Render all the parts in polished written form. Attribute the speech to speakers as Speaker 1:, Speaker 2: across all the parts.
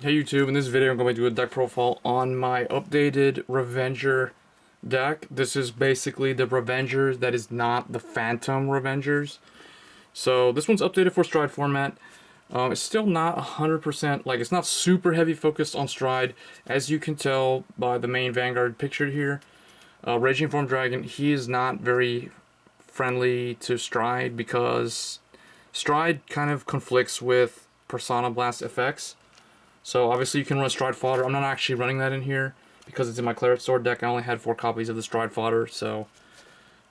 Speaker 1: Hey YouTube, in this video I'm going to do a deck profile on my updated Revenger deck. This is basically the Revengers that is not the Phantom Revengers. So this one's updated for Stride format. It's still not 100%, like it's not super heavy focused on Stride, as you can tell by the main Vanguard pictured here. Raging Form Dragon, he is not very friendly to Stride because Stride kind of conflicts with Persona Blast effects. So obviously you can run Stride Fodder. I'm not actually running that in here because it's in my Claret Sword deck. I only had 4 copies of the Stride Fodder, so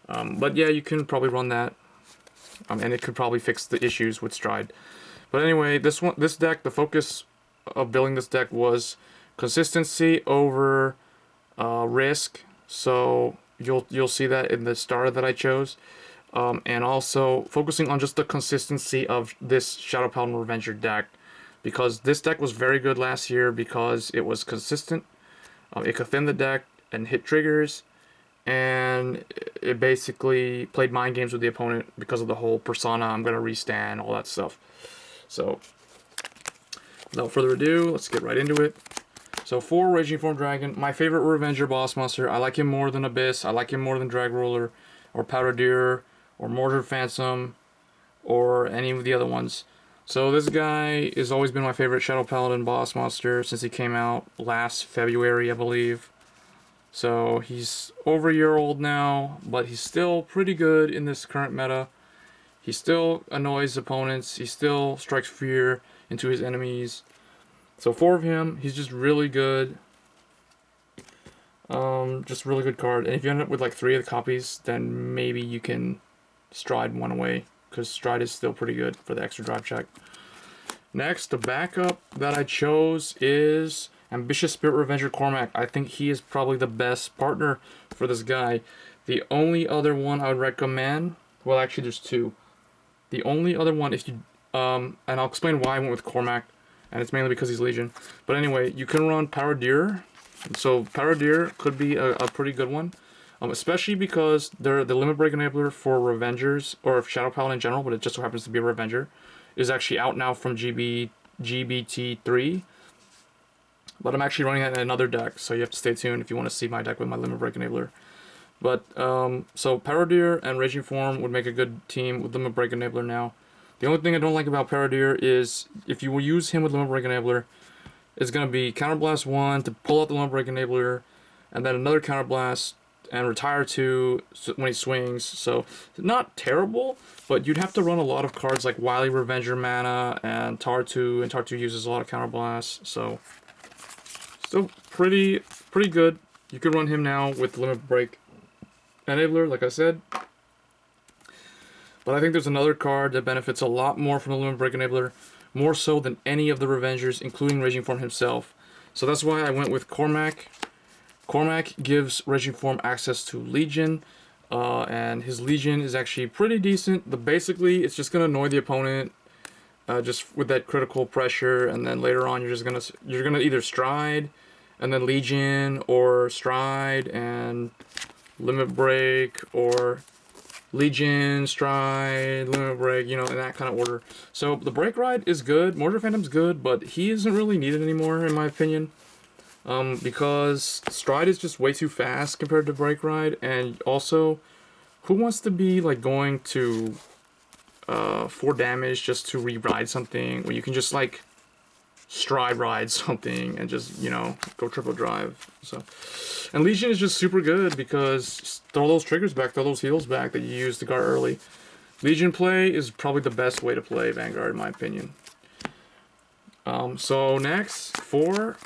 Speaker 1: but yeah, you can probably run that, and it could probably fix the issues with Stride. But anyway, this deck, the focus of building this deck was consistency over risk. So you'll see that in the starter that I chose, and also focusing on just the consistency of this Shadow Paladin Revenger deck. Because this deck was very good last year because it was consistent, it could thin the deck and hit triggers, and it basically played mind games with the opponent because of the whole Persona, I'm going to restand, all that stuff. So, without further ado, let's get right into it. So for Raging Form Dragon, my favorite Revenger boss monster, I like him more than Abyss, I like him more than Drag Ruler, or Powder Deer, or Mordred Phantom, or any of the other ones. So this guy has always been my favorite Shadow Paladin boss monster since he came out last February, I believe. So he's over a year old now, but he's still pretty good in this current meta. He still annoys opponents, he still strikes fear into his enemies. So 4 of him, he's just really good. Just really good card. And if you end up with like 3 of the copies, then maybe you can Stride one away, because Stride is still pretty good for the extra drive check. Next, the backup that I chose is Ambitious Spirit Revenger Cormac. I think he is probably the best partner for this guy. The only other one I would recommend, well actually there's 2. The only other one, if you, and I'll explain why I went with Cormac, and it's mainly because he's Legion. But anyway, you can run Powder Deer. So Powder Deer could be a pretty good one. Especially because they're the Limit Break enabler for Revengers, or Shadow Paladin in general, but it just so happens to be a Revenger, is actually out now from GBT3. But I'm actually running that in another deck, so you have to stay tuned if you want to see my deck with my Limit Break enabler. But, so Powder Deer and Raging Form would make a good team with Limit Break enabler now. The only thing I don't like about Powder Deer is, if you will use him with Limit Break enabler, it's going to be Counterblast 1 to pull out the Limit Break enabler, and then another Counterblast, and retire 2 when he swings. So not terrible, but you'd have to run a lot of cards like Wily Revenger Mana and Tar2, and Tar2 uses a lot of counterblasts. So still pretty good. You can run him now with Limit Break enabler, like I said. But I think there's another card that benefits a lot more from the Limit Break enabler, more so than any of the Revengers, including Raging Form himself. So that's why I went with Cormac. Cormac gives Raging Form access to Legion, and his Legion is actually pretty decent. But basically, it's just gonna annoy the opponent, just with that critical pressure, and then later on, you're gonna either Stride, and then Legion, or Stride and Limit Break, or Legion, Stride, Limit Break, you know, in that kind of order. So the Break Ride is good. Mordred Phantom's good, but he isn't really needed anymore, in my opinion. Because Stride is just way too fast compared to Break Ride, and also, who wants to be like going to 4 damage just to re-ride something when you can just like Stride ride something and just, you know, go triple drive. So, and Legion is just super good because throw those triggers back, throw those heals back that you use to guard early. Legion play is probably the best way to play Vanguard, in my opinion. So next, for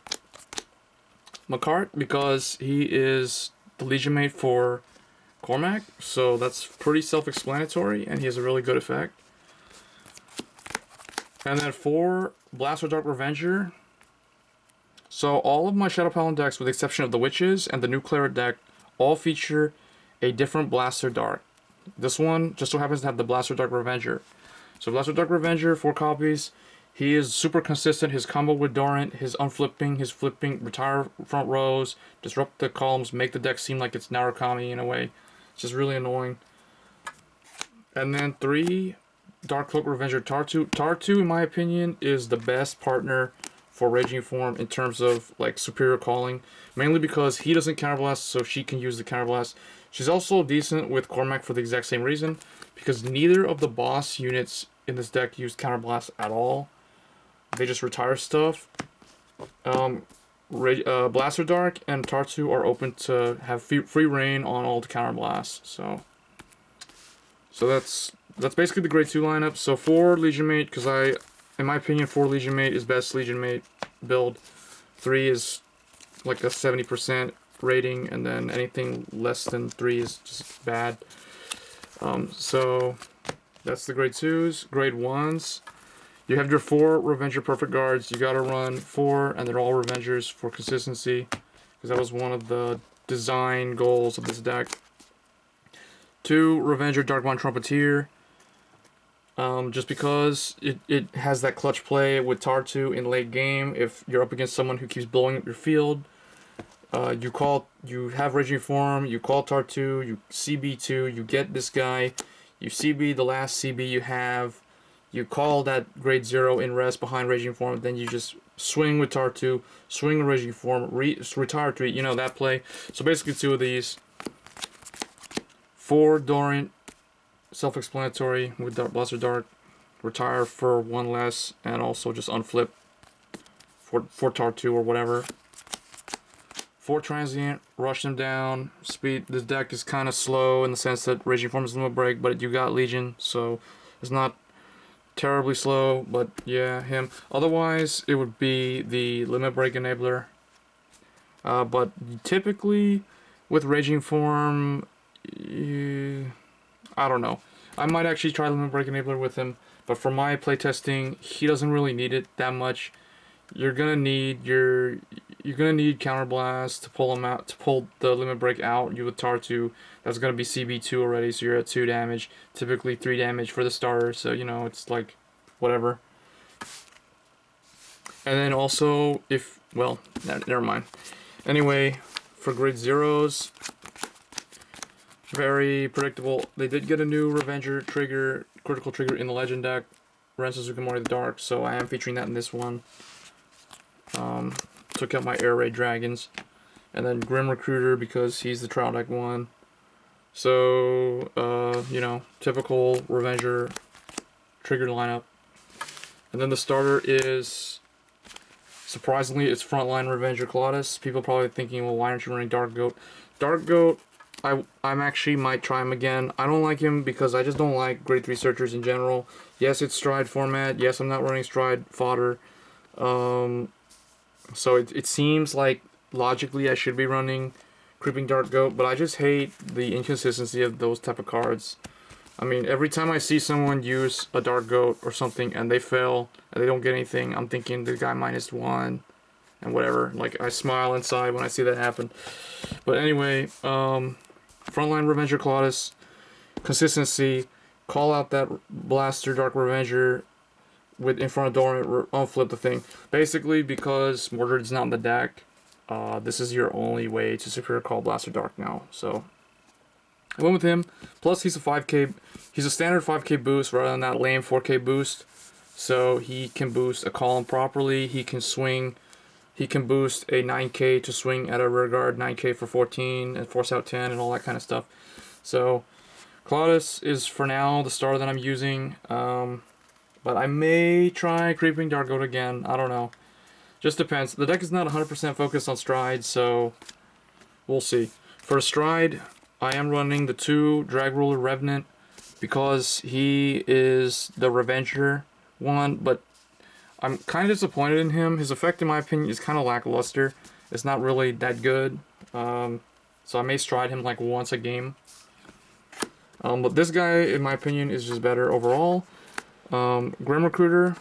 Speaker 1: Macart, because he is the Legion mate for Cormac, so that's pretty self-explanatory, and he has a really good effect. And then for Blaster Dark Revenger, so all of my Shadow Paladin decks, with the exception of the Witches and the new Claret deck, all feature a different Blaster Dark. This one just so happens to have the Blaster Dark Revenger. So Blaster Dark Revenger, 4 copies. He is super consistent. His combo with Dorant, his unflipping, his flipping, retire front rows, disrupt the columns, make the deck seem like it's Narukami in a way. It's just really annoying. And then 3 Dark Cloak Revenger Tar2. Tar2, in my opinion, is the best partner for Raging Form in terms of like superior calling, mainly because he doesn't counterblast, so she can use the counterblast. She's also decent with Cormac for the exact same reason, because neither of the boss units in this deck use counterblast at all. They just retire stuff. Blaster Dark and Tartu are open to have free reign on all the counterblasts. So that's basically the grade 2 lineup. So for Legion Mate, because in my opinion, 4 Legion Mate is best Legion Mate build. 3 is like a 70% rating, and then anything less than 3 is just bad. So that's the grade 2s. Grade 1s. You have your 4 Revenger Perfect Guards. You gotta run 4, and they're all Revengers for consistency, because that was one of the design goals of this deck. 2 Revenger Darkbond Trumpeteer. Just because it has that clutch play with Tartu in late game. If you're up against someone who keeps blowing up your field, you have Raging Form, you call Tartu, you CB2, you get this guy, you CB the last CB you have, you call that grade 0 in rest behind Raging Form, then you just swing with Tartu, swing with Raging Form, retire 3, you know, that play. So basically 2 of these. 4 Dorant, self-explanatory with Blaster Dark, retire for 1 less, and also just unflip for Tartu or whatever. 4 Transient, rush them down, speed. This deck is kind of slow in the sense that Raging Form is limit break, but you got Legion, so it's not terribly slow, but yeah, him. Otherwise, it would be the limit break enabler. But typically, with Raging Form, I don't know. I might actually try limit break enabler with him, but for my playtesting, he doesn't really need it that much. You're gonna need counterblast to pull him out, to pull the limit break out. You with Tartu, that's gonna be CB2 already, so you're at 2 damage. Typically 3 damage for the starter, so you know it's like whatever. And then also never mind. Anyway, for grade 0s, very predictable. They did get a new Revenger trigger, critical trigger in the Legend deck, Ren Suzuki-Mori the Dark, so I am featuring that in this one. Took out my Air Raid Dragons. And then Grim Recruiter because he's the trial deck one. So, you know, typical Revenger triggered lineup. And then the starter is, surprisingly, it's Frontline Revenger Colossus. People probably thinking, well, why aren't you running Dark Goat? Dark Goat, I'm actually might try him again. I don't like him because I just don't like grade 3 searchers in general. Yes, it's Stride format. Yes, I'm not running Stride fodder. So it seems like logically I should be running Creeping Dark Goat, but I just hate the inconsistency of those type of cards. I mean, every time I see someone use a Dark Goat or something and they fail and they don't get anything, I'm thinking the guy -1 and whatever. Like, I smile inside when I see that happen. But anyway, Frontline Revenger Colossus, consistency, call out that Blaster Dark Revenger with in front of Dorant, unflip the thing. Basically, because Mordred's not in the deck, this is your only way to superior call Blaster Dark now. So I went with him. Plus, he's a 5k. He's a standard 5k boost rather than that lame 4k boost. So he can boost a column properly. He can swing. He can boost a 9k to swing at a rear guard, 9k for 14 and force out 10 and all that kind of stuff. So Colossus is for now the starter that I'm using. But I may try Creeping Dark Goat again. I don't know. Just depends. The deck is not 100% focused on Stride, so we'll see. For Stride, I am running the 2 Drag Ruler Revenant because he is the Revenger one, but I'm kind of disappointed in him. His effect, in my opinion, is kind of lackluster. It's not really that good. So I may Stride him like once a game. But this guy, in my opinion, is just better overall. Grim Recruiter,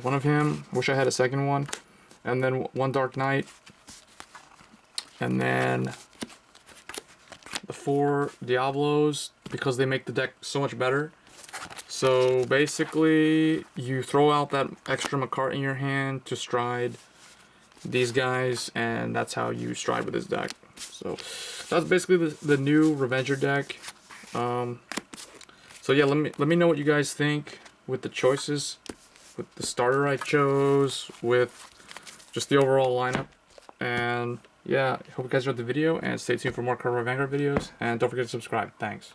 Speaker 1: one of him. Wish I had a second one. And then 1 Dark Knight. And then the 4 Diablos, because they make the deck so much better. So basically, you throw out that extra Makart in your hand to Stride these guys, and that's how you Stride with this deck. So that's basically the new Revenger deck. So yeah, let me know what you guys think with the choices, with the starter I chose, with just the overall lineup. And yeah, I hope you guys enjoyed the video, and stay tuned for more Vanguard videos. And don't forget to subscribe. Thanks.